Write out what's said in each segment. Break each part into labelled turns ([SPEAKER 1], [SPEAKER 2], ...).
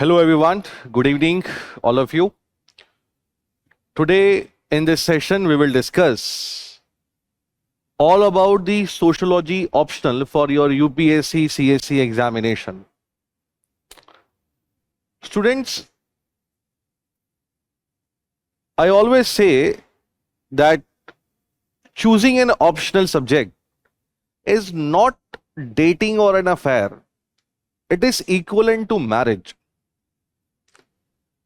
[SPEAKER 1] Hello, everyone. Good evening, all of you. Today, in this session, we will discuss all about the sociology optional for your UPSC CSC examination. Students, I always say that choosing an optional subject is not dating or an affair. It is equivalent to marriage.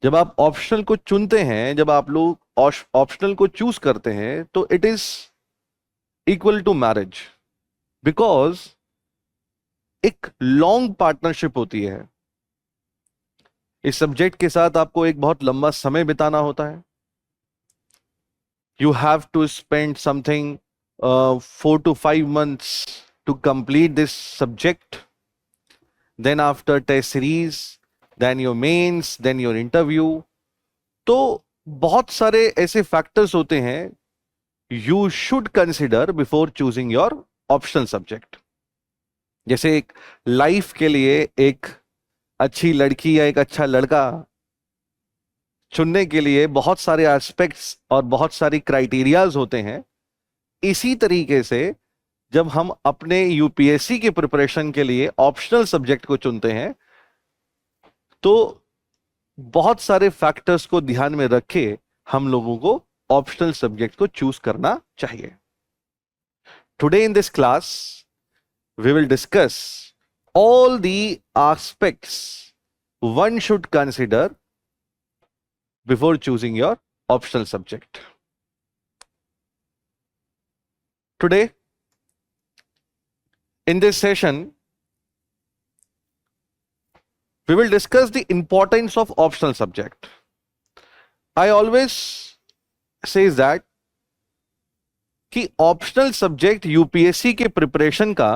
[SPEAKER 1] जब आप optional को चुनते हैं, जब आप लोग optional को choose करते हैं, तो it is equal to marriage, because एक लॉन्ग पार्टनरशिप होती है। इस सब्जेक्ट के साथ आपको एक बहुत लंबा समय बिताना होता है। You have to spend something 4 to 5 months to complete this subject. Then after test series, then your mains, then your interview. तो बहुत सारे ऐसे फैक्टर्स होते हैं you should consider before choosing your optional subject. जैसे एक लाइफ के लिए एक अच्छी लड़की या एक अच्छा लड़का चुनने के लिए बहुत सारे एस्पेक्ट्स और बहुत सारी क्राइटेरियाज होते हैं। इसी तरीके से जब हम अपने यूपीएससी की प्रिपरेशन के लिए ऑप्शनल सब्जेक्ट को चुनते हैं, तो बहुत सारे फैक्टर्स को ध्यान में रखे हम लोगों को ऑप्शनल सब्जेक्ट को चूज करना चाहिए। Today in this class we will discuss all the aspects one should consider before choosing your optional subject. Today, in this session, we will discuss the importance of optional subject. I always say that कि optional subject UPSC के preparation का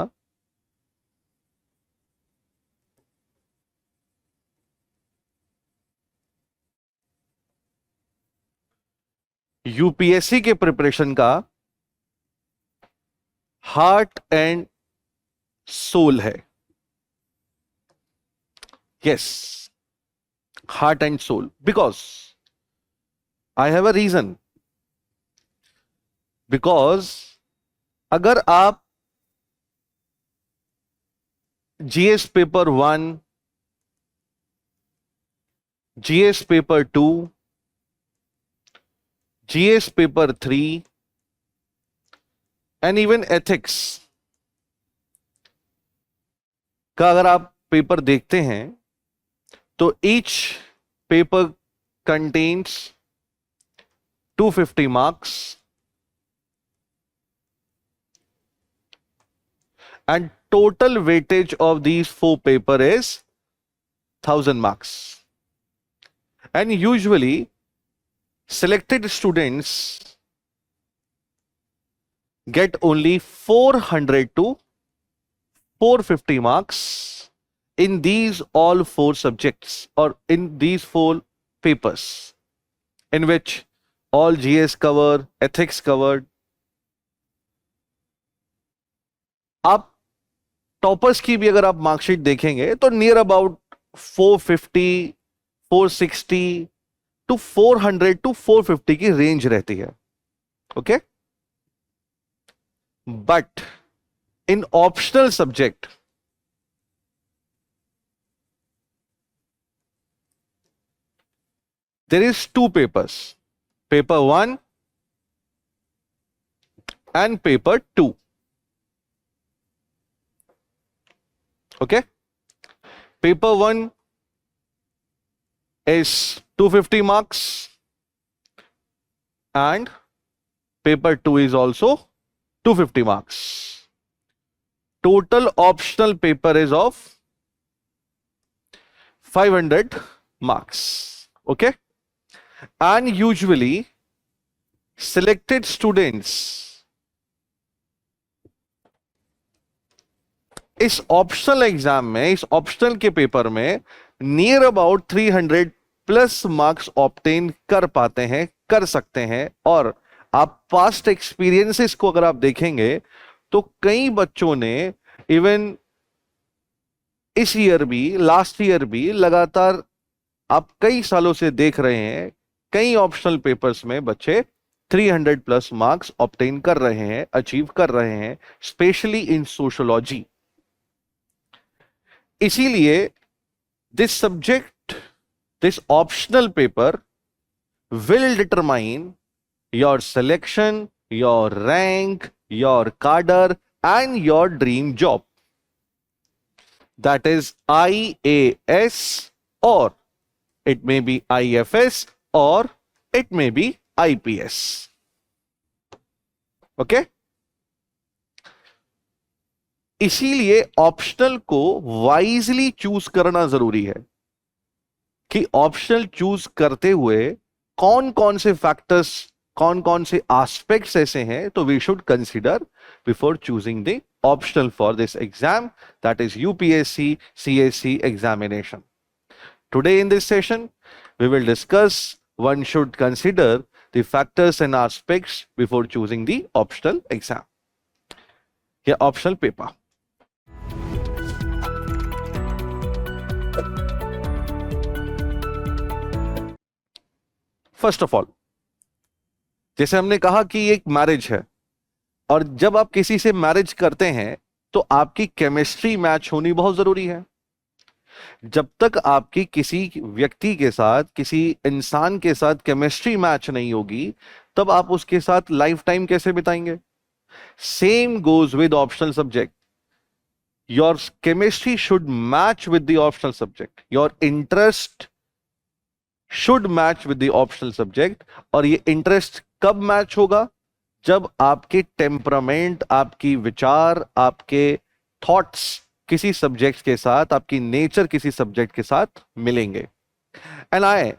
[SPEAKER 1] UPSC के preparation का heart and soul है। Yes, heart and soul, because I have a reason. Because अगर आप GS paper 1, GS paper 2, GS paper 3 and even ethics का अगर आप पेपर देखते हैं, तो each paper contains 250 marks and total weightage of these 4 paper is 1000 marks. And usually selected students get only 400 to 450 marks in these all 4 subjects or in these 4 papers, in which all GS cover, ethics covered. आप toppers की भी अगर आप marksheet देखेंगे तो near about 450, 460 to 400 to 450 की range रहती है। Okay, but in optional subject there is 2 papers, paper 1 and paper 2। Okay, paper 1 is 250 marks and paper 2 is also 250 marks. Total optional paper is of 500 marks. Okay, and usually selected students इस optional exam में, इस optional के paper में near about 300 plus marks obtain कर पाते हैं, कर सकते हैं। और आप पास्ट एक्सपीरियंसेस को अगर आप देखेंगे तो कई बच्चों ने इवन इस ईयर भी, लास्ट ईयर भी लगातार आप कई सालों से देख रहे हैं कई ऑप्शनल पेपर्स में बच्चे 300 प्लस मार्क्स ऑब्टेन कर रहे हैं, अचीव कर रहे हैं, स्पेशली इन सोशियोलॉजी। इसीलिए this subject, this optional paper will determine your selection, your rank, your cadre, and your dream job. That is IAS, or it may be IFS, or it may be IPS. Okay? इसीलिए optional को wisely choose करना जरूरी है कि optional choose करते हुए कौन कौन से फैक्टर्स, कौन कौन से एस्पेक्ट्स ऐसे हैं तो we should consider before choosing the optional for this exam, that is UPSC CSC examination. Today in this session we will discuss one should consider the factors and aspects before choosing the optional exam, या optional paper. First of all, जैसे हमने कहा कि एक marriage है, और जब आप किसी से मैरिज करते हैं तो आपकी केमिस्ट्री मैच होनी बहुत जरूरी है. जब तक आपकी किसी व्यक्ति के साथ, किसी इंसान के साथ केमिस्ट्री मैच नहीं होगी, तब आप उसके साथ लाइफ टाइम कैसे बिताएंगे? Same goes with optional subject. Your chemistry should match with the optional subject, your interest should match with the optional subject. और ये इंटरेस्ट कब मैच होगा? जब आपके टेम्परामेंट, आपकी विचार, आपके थॉट्स किसी सब्जेक्ट के साथ, आपकी नेचर किसी सब्जेक्ट के साथ मिलेंगे. And I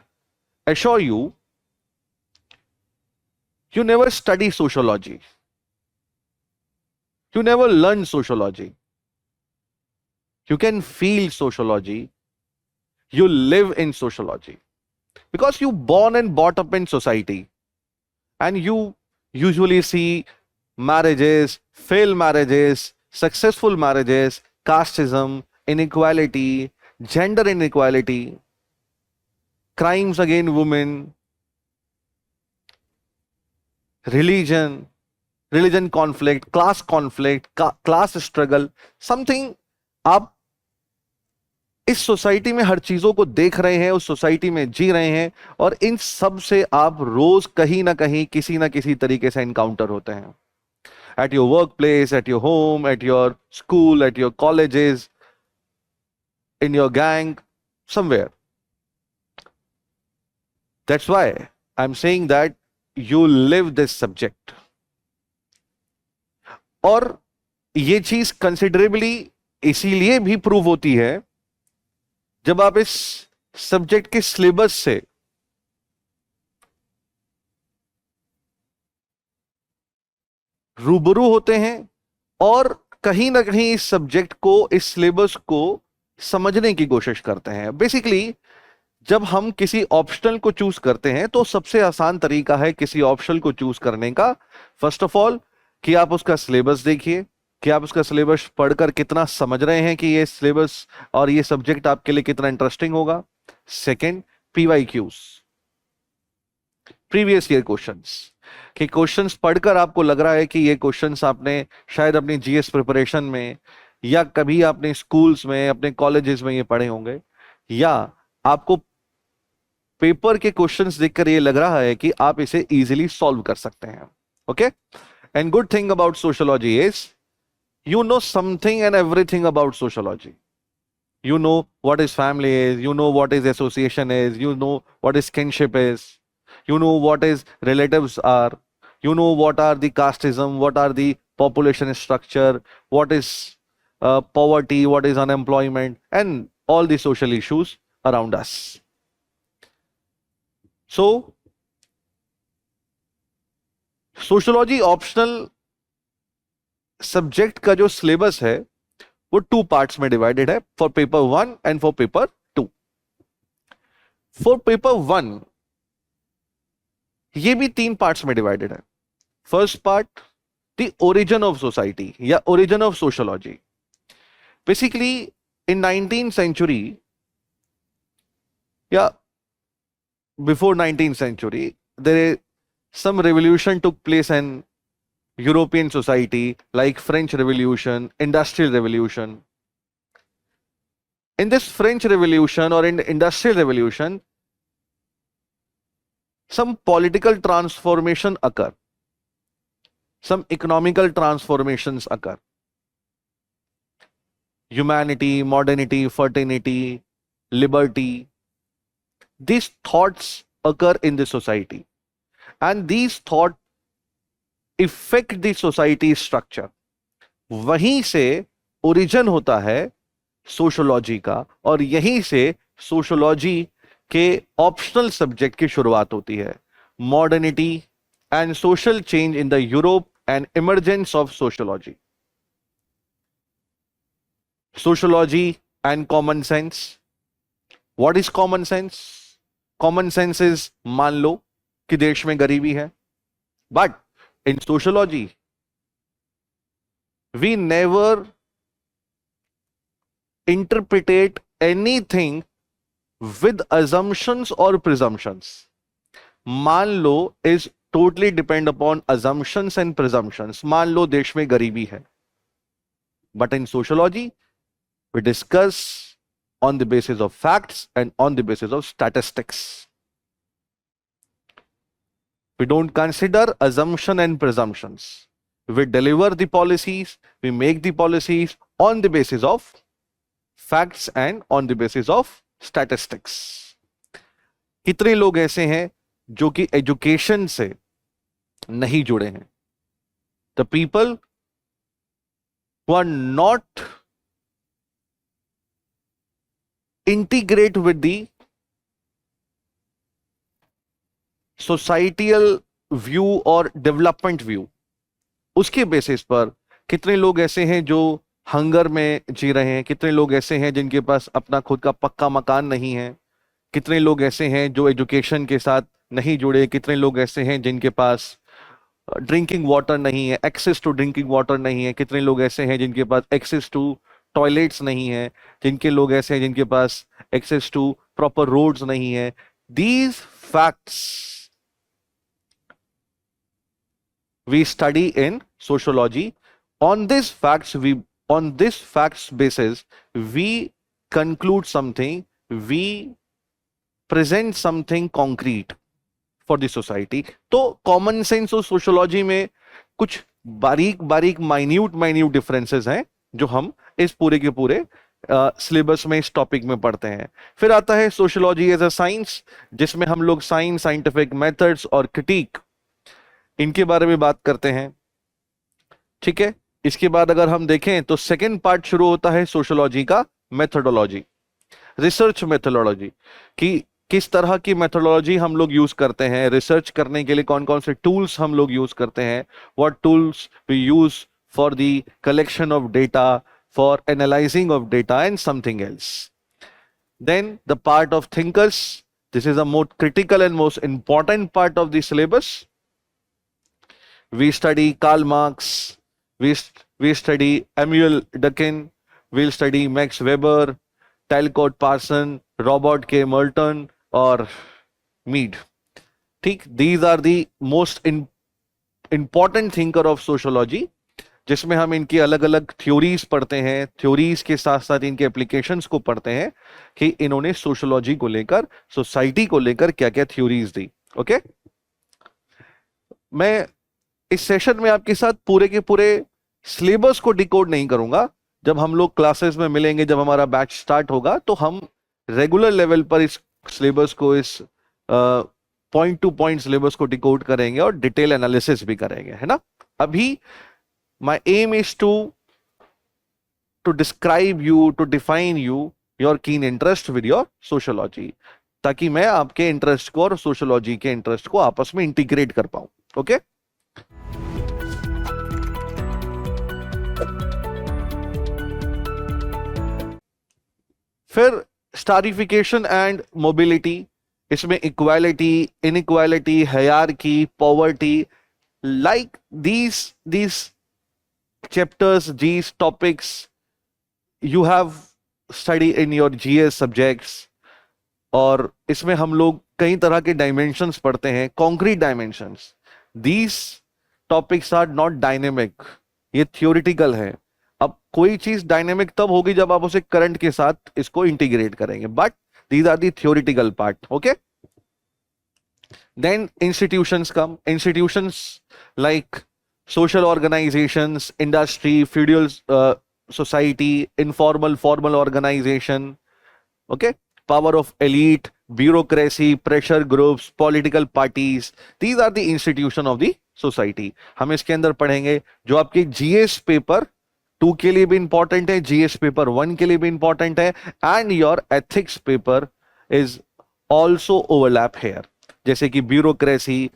[SPEAKER 1] assure you, you never study sociology, you never learn sociology. You can feel sociology, you live in sociology, because you born and brought up in society, and you usually see marriages, failed marriages, successful marriages, casteism, inequality, gender inequality, crimes against women, religion conflict, class struggle, something. आप इस society में हर चीजों को देख रहे हैं, उस society में जी रहे हैं, और इन सब से आप रोज कहीं ना कहीं किसी ना किसी तरीके से एनकाउंटर होते हैं. At your work place, at your home, at your school, at your colleges, in your gang, somewhere. That's why I am saying that you live this subject. और ये चीज कंसिडरेबली इसीलिए भी प्रूव होती है जब आप इस सब्जेक्ट के सिलेबस से रूबरू होते हैं और कहीं ना कहीं इस सब्जेक्ट को, इस सिलेबस को समझने की कोशिश करते हैं. बेसिकली जब हम किसी ऑप्शनल को चूज करते हैं तो सबसे आसान तरीका है किसी ऑप्शनल को चूज करने का, फर्स्ट ऑफ ऑल, कि आप उसका सिलेबस देखिए, कि आप उसका सिलेबस पढ़कर कितना समझ रहे हैं कि ये सिलेबस और ये सब्जेक्ट आपके लिए कितना इंटरेस्टिंग होगा. Second, PYQs, previous year questions, कि क्वेश्चंस पढ़कर आपको लग रहा है कि ये क्वेश्चंस आपने शायद अपनी जीएस प्रिपरेशन में, या कभी आपने स्कूल्स में, अपने कॉलेजेस में ये पढ़े होंगे, या आपको पेपर के क्वेश्चंस देखकर ये लग रहा है कि आप इसे इजीली सॉल्व कर सकते हैं. Okay, and good thing about sociology is you know something and everything about sociology. You know what is family is, you know what is association is, you know what is kinship is, you know what is relatives are, you know what are the casteism, what are the population structure, what is poverty, what is unemployment, and all the social issues around us. So sociology optional subject का जो syllabus है वो 2 parts में divided है, for paper 1 and for paper 2. For paper 1 ये भी 3 parts में divided है. First part, the origin of society या origin of sociology. Basically in 19th century, या before 19th century, there some revolution took place in European society, like French Revolution, Industrial Revolution. In this French Revolution or in the Industrial Revolution, some political transformation occur, some economical transformations occur. Humanity, modernity, fraternity, liberty, these thoughts occur in the society, and these thoughts affect the society structure. वहीं से origin होता है sociology का, और यहीं से sociology के optional subject की शुरुआत होती है. Modernity and social change in the Europe and emergence of sociology. Sociology and common sense. What is common sense? Common sense is, मान लो कि देश में गरीबी है, but in sociology we never interpretate anything with assumptions or presumptions. मान लो is totally depend upon assumptions and presumptions. मान लो देश में गरीबी है, but in sociology we discuss on the basis of facts and on the basis of statistics. We don't consider assumption and presumptions. We deliver the policies, we make the policies on the basis of facts and on the basis of statistics. कितने लोग ऐसे हैं जो कि education से नहीं जुड़े हैं? The people who are not integrate with the societal view और development view, उसके बेसिस पर कितने लोग ऐसे हैं जो हंगर में जी रहे हैं? कितने लोग ऐसे हैं जिनके पास अपना खुद का पक्का मकान नहीं है? कितने लोग ऐसे हैं जो एजुकेशन के साथ नहीं जुड़े? कितने लोग ऐसे हैं जिनके पास ड्रिंकिंग वाटर नहीं है, एक्सेस टू ड्रिंकिंग वाटर नहीं है? कितने लोग ऐसे हैं जिनके पास एक्सेस टू टॉयलेट्स नहीं है? जिनके लोग ऐसे हैं जिनके पास एक्सेस टू प्रॉपर रोड्स नहीं है? These facts we study in sociology. On this facts basis, we conclude something, we present something concrete for the society. तो कॉमन सेंस और सोशियोलॉजी में कुछ बारीक बारीक माइन्यूट डिफरेंसेस हैं जो हम इस पूरे के पूरे सिलेबस में इस टॉपिक में पढ़ते हैं. फिर आता है सोशियोलॉजी एज अ साइंस, जिसमें हम लोग साइंस, साइंटिफिक मेथड्स और क्रिटिक, इनके बारे में बात करते हैं. ठीक है. इसके बाद अगर हम देखें तो सेकेंड पार्ट शुरू होता है सोशियोलॉजी का, मेथोडोलॉजी, रिसर्च मेथोडोलॉजी, कि किस तरह की मेथोडोलॉजी हम लोग यूज करते हैं रिसर्च करने के लिए, कौन कौन से टूल्स हम लोग यूज करते हैं, what tools we use for the collection of data, for analysing of data and something else. Then the part of thinkers. This is a most critical and most important part of the syllabus. We study Karl Marx, we study Emile Durkheim, we'll study Max Weber, Talcott Parson, Robert K. Merton और Mead. ठीक, these are the most important thinker of sociology, जिसमें हम इनकी अलग अलग theories पढ़ते हैं, theories के साथ साथ इनके एप्लीकेशंस को पढ़ते हैं कि इन्होंने सोशियोलॉजी को लेकर, सोसाइटी को लेकर क्या क्या थ्योरीज दी. ओके. मैं इस सेशन में आपके साथ पूरे के पूरे सिलेबस को डिकोड नहीं करूंगा. जब हम लोग क्लासेस में मिलेंगे, जब हमारा बैच स्टार्ट होगा, तो हम रेगुलर लेवल पर इस सिलेबस को, इस पॉइंट टू पॉइंट सिलेबस को डिकोड करेंगे और डिटेल एनालिसिस भी करेंगे, है ना. अभी my aim is to describe you, to define you your keen interest with your sociology, ताकि मैं आपके इंटरेस्ट को और सोशियोलॉजी के इंटरेस्ट को आपस में इंटीग्रेट कर पाऊं. ओके. फिर स्टारिफिकेशन एंड मोबिलिटी. इसमें equality, inequality, hierarchy, poverty, like these chapters, these topics you have studied in your GS subjects. और इसमें हम लोग कई तरह के डायमेंशंस पढ़ते हैं, concrete dimensions. These topics are not dynamic, ये थियोरिटिकल है। अब कोई चीज डायनेमिक तब होगी जब आप उसे करंट के साथ इसको इंटीग्रेट करेंगे, but these are the theoretical part. Okay, then institutions come. Institutions like social organizations, industry, feudal society, informal, formal organization. Okay, power of elite, bureaucracy, pressure groups, political parties. These are the institution of the society. हम इसके अंदर पढ़ेंगे जो आपके GS paper 2 के लिए भी important है, जीएस पेपर 1 के लिए भी इंपॉर्टेंट है, and your ethics paper is also overlap here. जैसे कि ब्यूरोक्रेसी,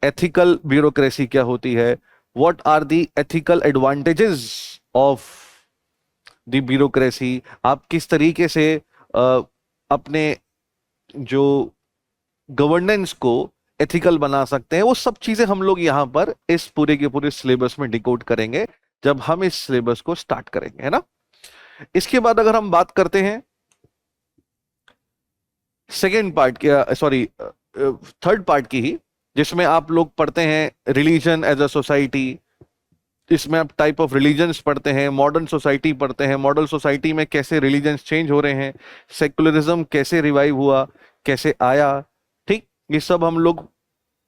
[SPEAKER 1] एथिकल ब्यूरोक्रेसी क्या होती है, what are the ethical advantages of the bureaucracy, आप किस तरीके से अपने जो गवर्नेंस को एथिकल बना सकते हैं, वो सब चीजें हम लोग यहां पर इस पूरे के पूरे सिलेबस में डिकोड करेंगे जब हम इस सिलेबस को स्टार्ट करेंगे, है ना। इसके बाद अगर हम बात करते हैं सेकेंड पार्ट की, सॉरी थर्ड पार्ट की ही, जिसमें आप लोग पढ़ते हैं रिलीजन एज अ सोसाइटी। इसमें आप टाइप ऑफ रिलीजन्स पढ़ते हैं, मॉडर्न सोसाइटी पढ़ते हैं, मॉडर्न सोसाइटी में कैसे रिलीजन्स चेंज हो रहे हैं, सेकुलरिज्म कैसे रिवाइव हुआ, कैसे आया, ठीक, ये सब हम लोग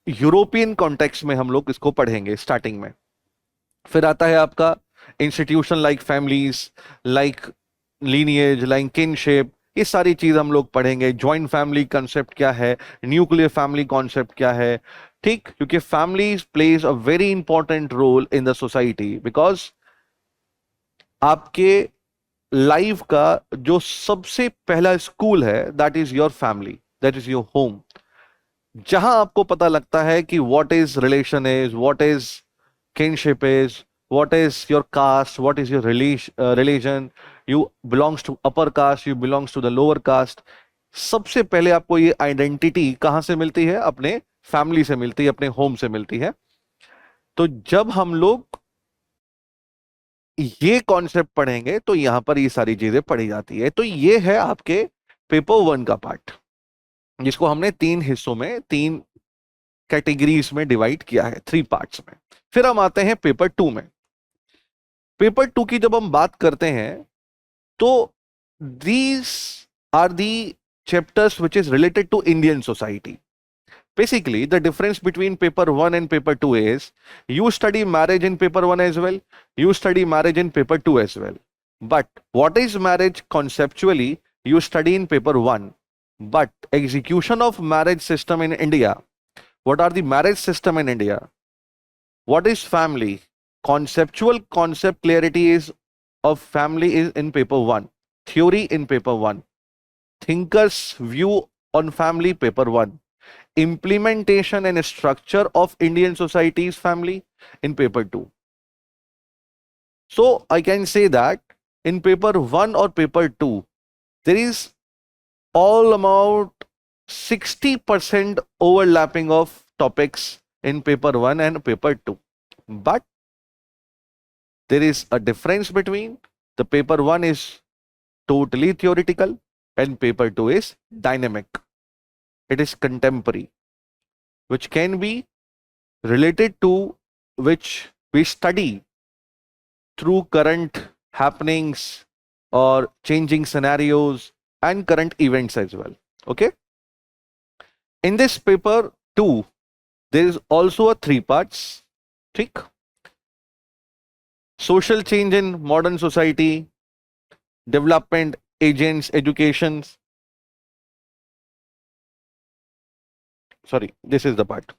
[SPEAKER 1] यूरोपियन कॉन्टेक्स्ट में हम लोग इसको पढ़ेंगे स्टार्टिंग में। फिर आता है आपका institution like families, like lineage, like kinship, ये सारी चीज हम लोग पढ़ेंगे। ज्वाइंट फैमिली कॉन्सेप्ट क्या है, न्यूक्लियर फैमिली कॉन्सेप्ट क्या है, ठीक, क्योंकि family plays a very important role in the society, because आपके लाइफ का जो सबसे पहला स्कूल है that is your family, that is your home, जहां आपको पता लगता है कि what is relation is, what is kinship is, what is your caste, what is your religion, you belongs to upper caste, you belongs to the lower caste। सबसे पहले आपको ये आइडेंटिटी कहां से मिलती है, अपने फैमिली से मिलती है, अपने होम से मिलती है। तो जब हम लोग ये कॉन्सेप्ट पढ़ेंगे तो यहां पर ये सारी चीजें पढ़ी जाती है। तो ये है आपके पेपर 1 का पार्ट, जिसको हमने 3 हिस्सों में, 3 कैटेगरीज में डिवाइड किया है, 3 पार्ट्स में। फिर हम आते हैं पेपर 2 में। पेपर 2 की जब हम बात करते हैं तो these are the chapters which is related to Indian society. Basically, the difference between paper 1 and paper 2 is you study marriage in paper 1 as well, you study marriage in paper 2 as well. But what is marriage conceptually, you study in paper 1. But execution of marriage system in India, what are the marriage system in India? What is family? Conceptual concept clarity is of family is in paper 1. Theory in paper 1. Thinker's view on family, paper 1. Implementation and structure of Indian society's family in paper 2. So I can say that in paper 1 or paper 2, there is all about 60% overlapping of topics in paper 1 and paper 2. But there is a difference between the paper 1 is totally theoretical and paper 2 is dynamic. It is contemporary, which can be related to, which we study through current happenings or changing scenarios and current events as well. Okay. In this paper 2, there is also a 3 parts. Thick. Social change in modern society, development agents, education. Sorry, this is the part.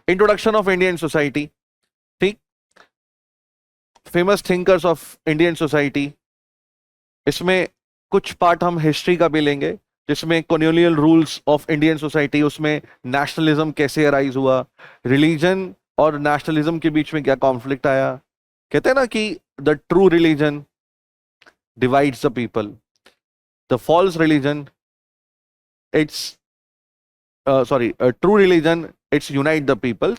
[SPEAKER 1] Introduction of Indian society. ठीक, famous thinkers of Indian society. इसमें कुछ part हम history का भी लेंगे, जिसमें colonial rules of Indian society, उसमें nationalism कैसे अराइज हुआ, रिलीजन और नेशनलिज्म के बीच में क्या कॉन्फ्लिक्ट आया। कहते हैं ना कि the true religion divides the people, the false religion it's true religion, it's unite the people,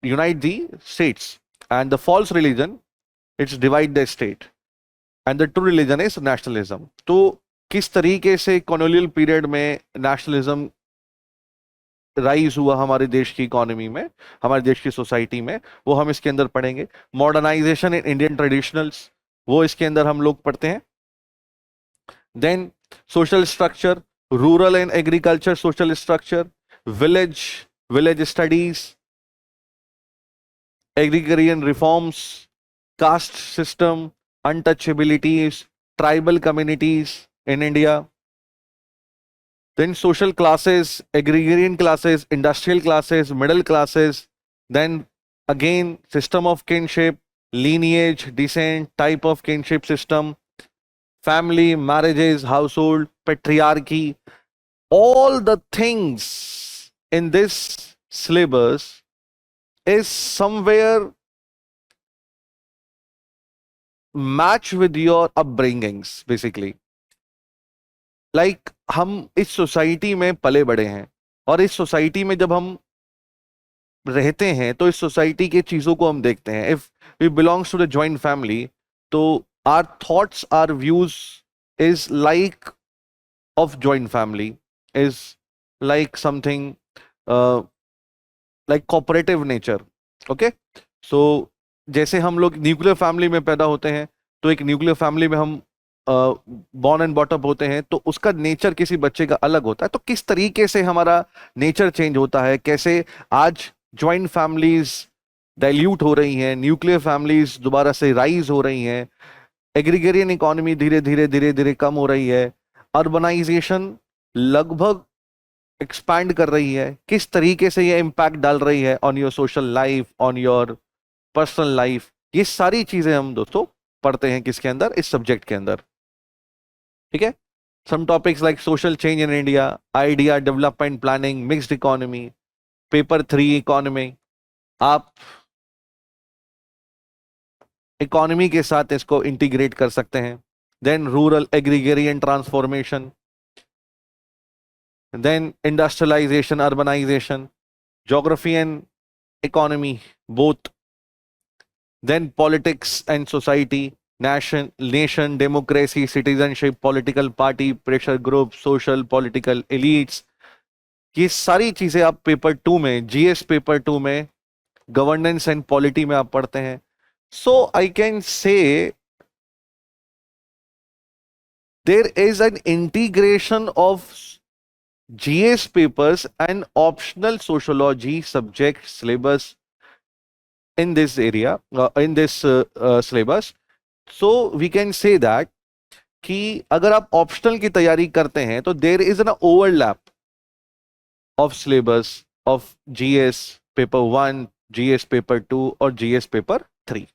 [SPEAKER 1] unite the states, and the false religion, it's divide the state, and the true religion is nationalism. तो किस तरीके से colonial period में nationalism rise हुआ हमारे देश की economy में, हमारे देश की सोसाइटी में, वो हम इसके अंदर पढ़ेंगे। मॉडर्नाइजेशन इन इंडियन ट्रेडिशनल्स, वो इसके अंदर हम लोग पढ़ते हैं। Then social structure, rural and agriculture social structure, village village studies, agrarian reforms, caste system, untouchabilities, tribal communities in India, then social classes, agrarian classes, industrial classes, middle classes, then again system of kinship, lineage, descent, type of kinship system, family, marriages, household, patriarchy, all the things in this syllabus is somewhere match with your upbringings basically. Like हम इस society में पले बड़े हैं, और इस society में जब हम रहते हैं तो इस सोसाइटी की चीजों को हम देखते हैं। If we belongs to the joint family, तो our thoughts, our views is like of joint family, is like something like cooperative nature. Okay, so जैसे हम लोग न्यूक्लियर फैमिली में पैदा होते हैं, तो एक न्यूक्लियर फैमिली में हम बॉर्न एंड बॉटअप होते हैं, तो उसका नेचर किसी बच्चे का अलग होता है। तो किस तरीके से हमारा नेचर चेंज होता है, कैसे आज ज्वाइंट फैमिलीज डाइल्यूट हो रही हैं, न्यूक्लियर फैमिलीज दोबारा से राइज हो रही हैं, एग्रीगेरियन इकोनॉमी धीरे धीरे धीरे धीरे कम हो रही है, अर्बनाइजेशन लगभग एक्सपैंड कर रही है, किस तरीके से ये इम्पैक्ट डाल रही है on your social life, on your personal life. ये सारी चीजें हम दोस्तों पढ़ते हैं किसके अंदर, इस सब्जेक्ट के अंदर। ठीक है, some topics like social change in India, idea development planning, mixed economy, paper 3 economy. आप इकोनॉमी के साथ इसको इंटीग्रेट कर सकते हैं। Then rural agrarian transformation, then industrialisation, urbanisation, geography and economy both, then politics and society, nation, democracy, citizenship, political party, pressure group, social, political elites। ये सारी चीजें आप पेपर 2 में, जीएस पेपर 2 में, गवर्नेंस एंड पॉलिटी में आप पढ़ते हैं। So I can say there is an integration of GS papers and optional sociology subject syllabus in this area, in this syllabus. So we can say that कि अगर आप optional की तैयारी करते हैं तो there is an overlap of syllabus of GS paper 1, GS paper 2 और GS paper 3,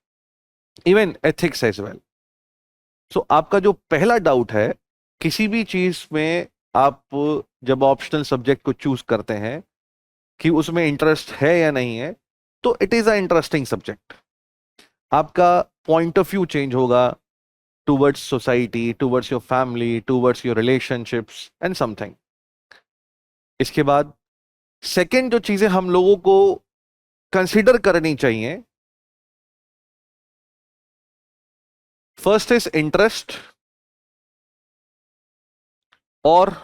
[SPEAKER 1] even ethics as well. So आपका जो पहला डाउट है, किसी भी चीज में आप जब ऑप्शनल सब्जेक्ट को चूज करते हैं कि उसमें इंटरेस्ट है या नहीं है, तो it is a interesting subject. आपका पॉइंट ऑफ व्यू चेंज होगा towards society, towards your family, towards your relationships and something. इसके बाद सेकेंड जो चीजें हम लोगों को कंसीडर करनी चाहिए, फर्स्ट इज इंटरेस्ट और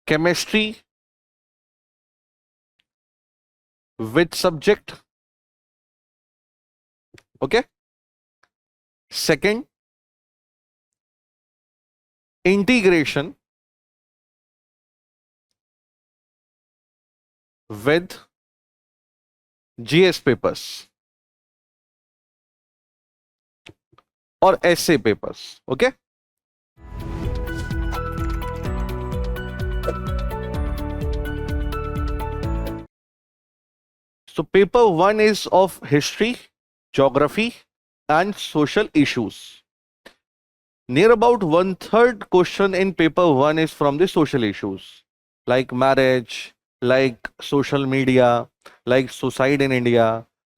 [SPEAKER 1] chemistry with subject. Okay, second integration with GS papers और essay papers. Okay, so paper 1 is of history, geography and social issues. Near about 1/3 question in paper 1 is from the social issues like marriage, like social media, like suicide in India,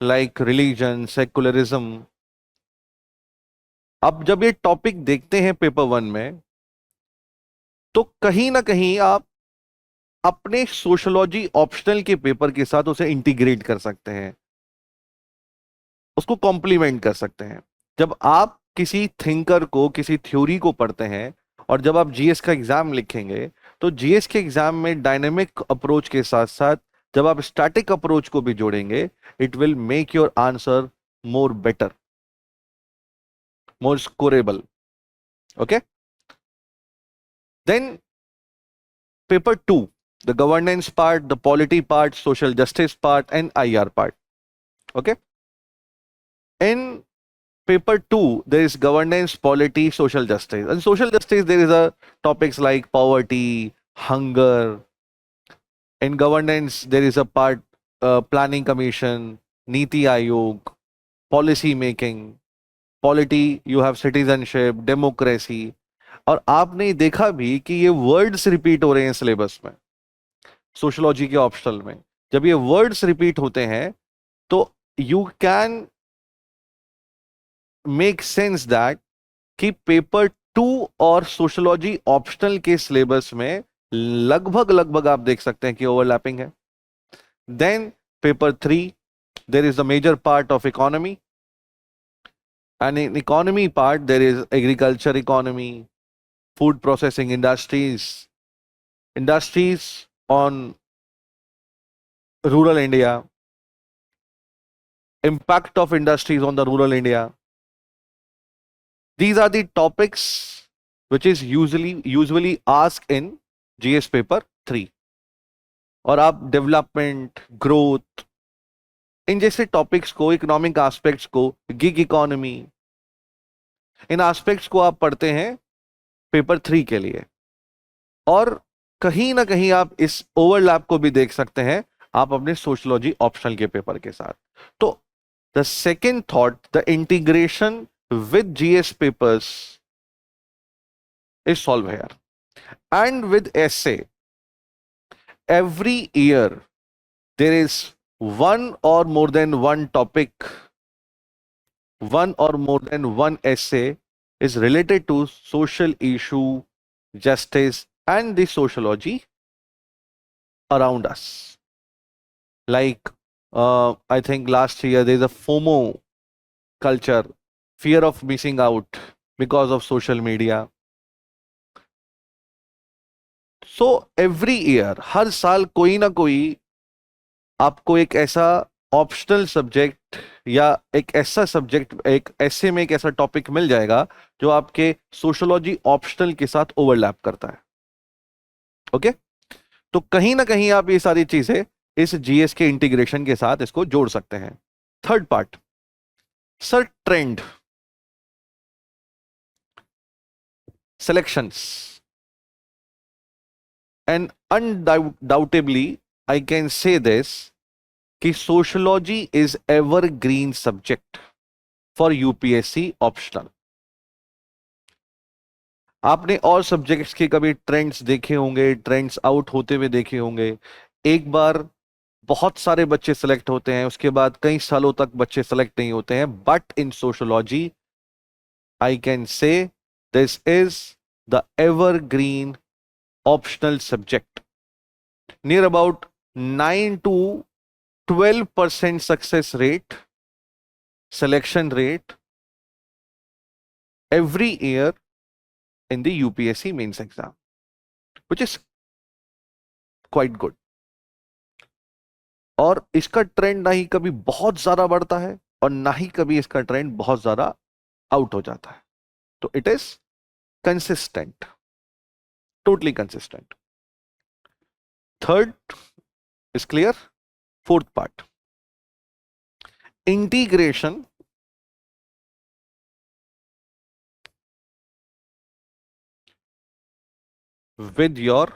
[SPEAKER 1] like religion, secularism। अब जब ये topic देखते हैं paper 1 में, तो कहीं ना कहीं आप अपने सोशोलॉजी ऑप्शनल के पेपर के साथ उसे इंटीग्रेट कर सकते हैं, उसको कॉम्प्लीमेंट कर सकते हैं। जब आप किसी थिंकर को, किसी थ्योरी को पढ़ते हैं और जब आप जीएस का एग्जाम लिखेंगे, तो जीएस के एग्जाम में डायनेमिक अप्रोच के साथ साथ जब आप स्टैटिक अप्रोच को भी जोड़ेंगे, it will make your answer more better, more scorable. Okay. Then paper 2, the governance part, the polity part, social justice part, and IR part. Okay. In paper 2, there is governance, polity, social justice. And social justice, there is a topics like poverty, hunger. In governance, there is a part planning commission, Niti Ayog, policy making. Polity, you have citizenship, democracy. और आपने देखा भी कि ये words repeat हो रहे हैं syllabus में, सोशोलॉजी के ऑप्शनल में. जब ये वर्ड्स रिपीट होते हैं तो you can make sense that कि पेपर 2 और सोशोलॉजी ऑप्शनल के सिलेबस में लगभग लगभग आप देख सकते हैं कि ओवरलैपिंग है. Then paper 3, there is the major part of economy, and in economy part there is agriculture economy, food processing industries, industries on rural India, impact of industries on the rural India. These are the topics which is usually asked in GS paper 3. और आप development, growth, इन जैसे topics को, economic aspects को, gig economy, इन aspects को आप पढ़ते हैं paper 3 के लिए. और कहीं ना कहीं आप इस ओवरलैप को भी देख सकते हैं आप अपने सोशलॉजी ऑप्शनल के पेपर के साथ. तो the second thought, the integration with GS papers is solved here. And with essay, every year there is one or more than one topic, one or more than one essay is related to social issue, justice, and the sociology around us. Like, I think last year there is a FOMO culture, fear of missing out because of social media. So every year, हर साल कोई ना कोई आपको एक ऐसा optional subject या एक ऐसा सब्जेक्ट, एक ऐसे में एक ऐसा टॉपिक मिल जाएगा जो आपके सोशोलॉजी ऑप्शनल के साथ ओवरलैप करता है. ओके. तो कहीं ना कहीं आप ये सारी चीजें इस जीएस के इंटीग्रेशन के साथ इसको जोड़ सकते हैं. Third part, sir, trend, selections, and undoubtedly I can say this कि sociology is evergreen subject for UPSC optional. आपने और सब्जेक्ट्स के कभी ट्रेंड्स देखे होंगे, ट्रेंड्स आउट होते हुए देखे होंगे. एक बार बहुत सारे बच्चे सेलेक्ट होते हैं, उसके बाद कई सालों तक बच्चे सेलेक्ट नहीं होते हैं. But in sociology I can से this is the evergreen optional subject. Near about 9 to 12% success rate, selection rate every year in the UPSC mains exam, which is quite good. और इसका ट्रेंड ना ही कभी बहुत ज्यादा बढ़ता है और ना ही कभी इसका ट्रेंड बहुत ज्यादा आउट हो जाता है. तो it is consistent, totally consistent. Third is clear. Fourth part, integration with your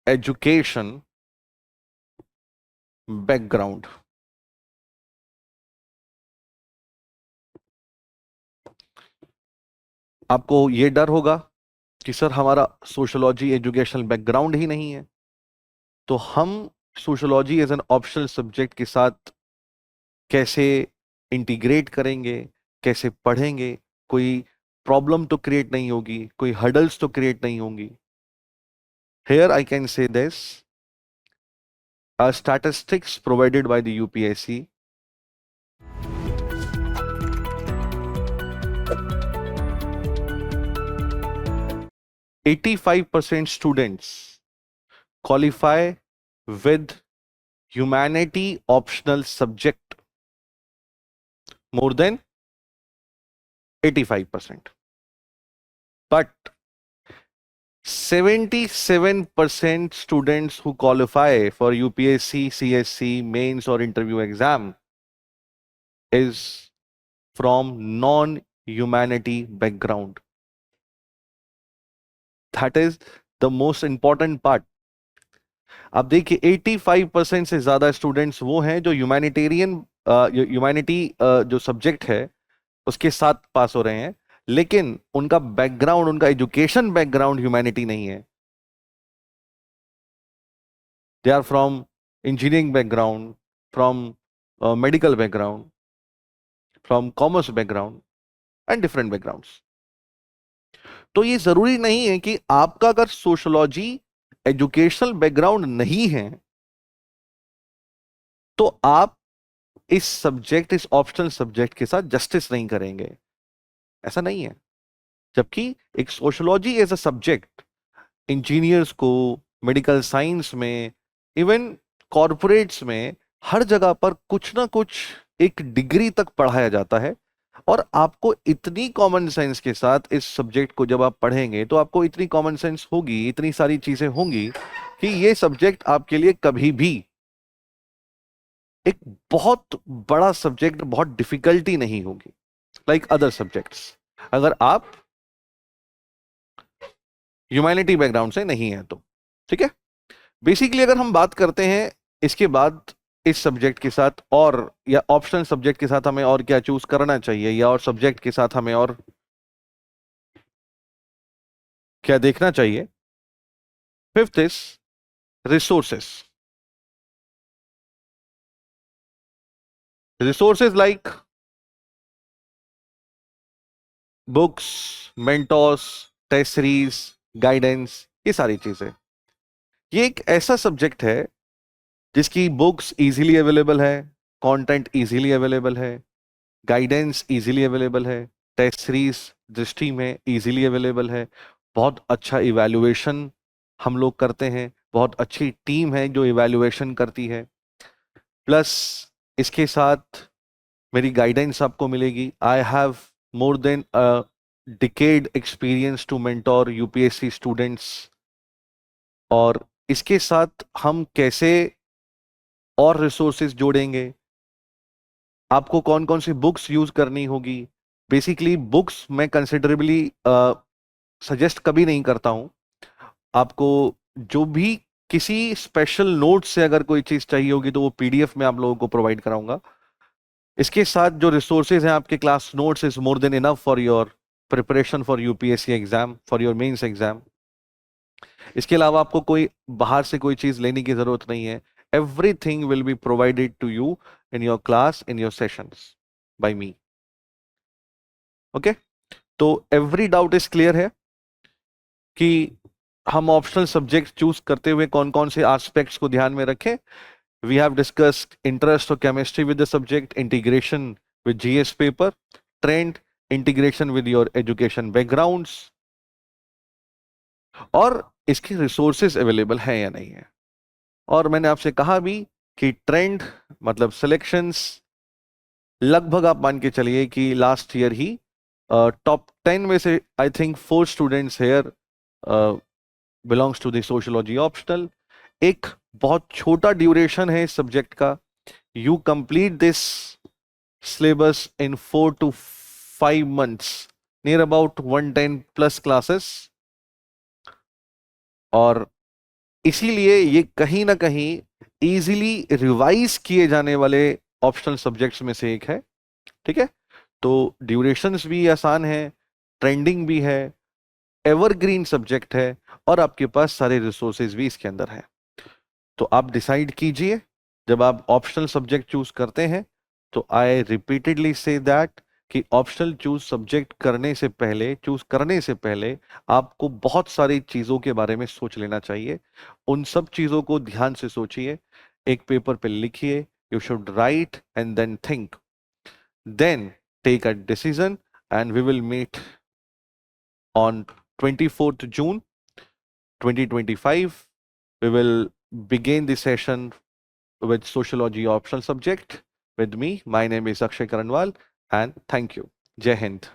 [SPEAKER 1] education background. आपको ये डर होगा कि सर हमारा सोशोलॉजी एजुकेशनल बैकग्राउंड ही नहीं है, तो हम sociology as an optional subject के साथ कैसे इंटीग्रेट करेंगे, कैसे पढ़ेंगे, कोई प्रॉब्लम तो क्रिएट नहीं होगी, कोई हर्डल्स तो क्रिएट नहीं होंगी. Here I can say this, statistics provided by the UPSC 85% students qualify with humanity optional subject, more than 85%. But 77% students who qualify for UPSC, CSC, mains or interview exam is from non-humanity background. That is the most important part. अब देखिए 85% से ज्यादा students वो हैं जो humanity जो subject है उसके साथ पास हो रहे हैं, लेकिन उनका बैकग्राउंड, उनका एजुकेशन बैकग्राउंड ह्यूमैनिटी नहीं है. They are from engineering background, from medical background, from commerce background and different backgrounds. तो ये जरूरी नहीं है कि आपका अगर सोशोलॉजी एजुकेशनल बैकग्राउंड नहीं है तो आप इस सब्जेक्ट, इस ऑप्शनल सब्जेक्ट के साथ जस्टिस नहीं करेंगे. ऐसा नहीं है. जबकि एक sociology as a subject engineers को, मेडिकल साइंस में, इवन कॉरपोरेट्स में, हर जगह पर कुछ ना कुछ एक डिग्री तक पढ़ाया जाता है. और आपको इतनी कॉमन सेंस के साथ इस सब्जेक्ट को जब आप पढ़ेंगे तो आपको इतनी कॉमन सेंस होगी, इतनी सारी चीजें होंगी कि ये सब्जेक्ट आपके लिए कभी भी एक बहुत बड़ा सब्जेक्ट, बहुत डिफिकल्टी नहीं होगी लाइक अदर सब्जेक्ट्स, अगर आप ह्यूमैनिटी बैकग्राउंड से नहीं है तो. ठीक है. बेसिकली अगर हम बात करते हैं इसके बाद इस सब्जेक्ट के साथ और या ऑप्शनल सब्जेक्ट के साथ हमें और क्या चूज करना चाहिए या और सब्जेक्ट के साथ हमें और क्या देखना चाहिए. Fifth is resources. Resources like books, mentors, test series, guidance, ये सारी चीजें. ये एक ऐसा सब्जेक्ट है जिसकी बुक्स इजीली अवेलेबल है, कंटेंट इजीली अवेलेबल है, गाइडेंस इजीली अवेलेबल है, टेस्ट सीरीज दृष्टि में इजीली अवेलेबल है, बहुत अच्छा इवैल्यूएशन हम लोग करते हैं, बहुत अच्छी टीम है जो इवैल्यूएशन करती है. प्लस इसके साथ मेरी गाइडेंस आपको मिलेगी. I have more than a decade experience to mentor UPSC students. और इसके साथ हम कैसे और रिसोर्सेज जोड़ेंगे, आपको कौन कौन सी बुक्स यूज करनी होगी. बेसिकली बुक्स मैं कंसिडरेबली सजेस्ट कभी नहीं करता हूं. आपको जो भी किसी स्पेशल नोट से अगर कोई चीज चाहिए होगी तो वो पीडीएफ में आप लोगों को प्रोवाइड कराऊंगा. इसके साथ जो रिसोर्सेज हैं, आपके class notes is more than enough for your preparation for UPSC exam, for your mains exam. इसके अलावा आपको कोई बाहर से कोई चीज लेने की जरूरत नहीं है. Everything will be provided to you in your class, in your sessions by me. Okay. तो एवरी डाउट इज क्लियर है कि हम ऑप्शनल सब्जेक्ट चूज करते हुए कौन कौन से एस्पेक्ट्स को ध्यान में रखें. वी हैव डिस्कस्ड इंटरेस्ट और chemistry with the subject, integration with GS paper, trend, integration with your education backgrounds, और इसके रिसोर्सेज अवेलेबल है या नहीं है. और मैंने आपसे कहा भी कि ट्रेंड मतलब सिलेक्शंस लगभग आप मान के चलिए कि लास्ट ईयर ही टॉप 10 में से I think 4 students here belongs to the sociology optional. एक बहुत छोटा ड्यूरेशन है इस सब्जेक्ट का. You complete this syllabus in 4 to 5 months, near about 110 plus classes. और इसीलिए ये कहीं ना कहीं इजीली रिवाइज किए जाने वाले ऑप्शनल सब्जेक्ट्स में से एक है. ठीक है. तो ड्यूरेशंस भी आसान है, ट्रेंडिंग भी है, एवरग्रीन सब्जेक्ट है, और आपके पास सारे रिसोर्सेज भी इसके अंदर है. तो आप डिसाइड कीजिए जब आप ऑप्शनल सब्जेक्ट चूज करते हैं. तो आई रिपीटेडली से दैट कि ऑप्शनल सब्जेक्ट चूज करने से पहले आपको बहुत सारी चीजों के बारे में सोच लेना चाहिए. उन सब चीजों को ध्यान से सोचिए, एक पेपर पे लिखिए. You should write and then think, then take a decision. and we will meet on 24th June 2025. We will begin the session with sociology optional subject with me. My name is Akshay Karanwal, and thank you. Jai Hind.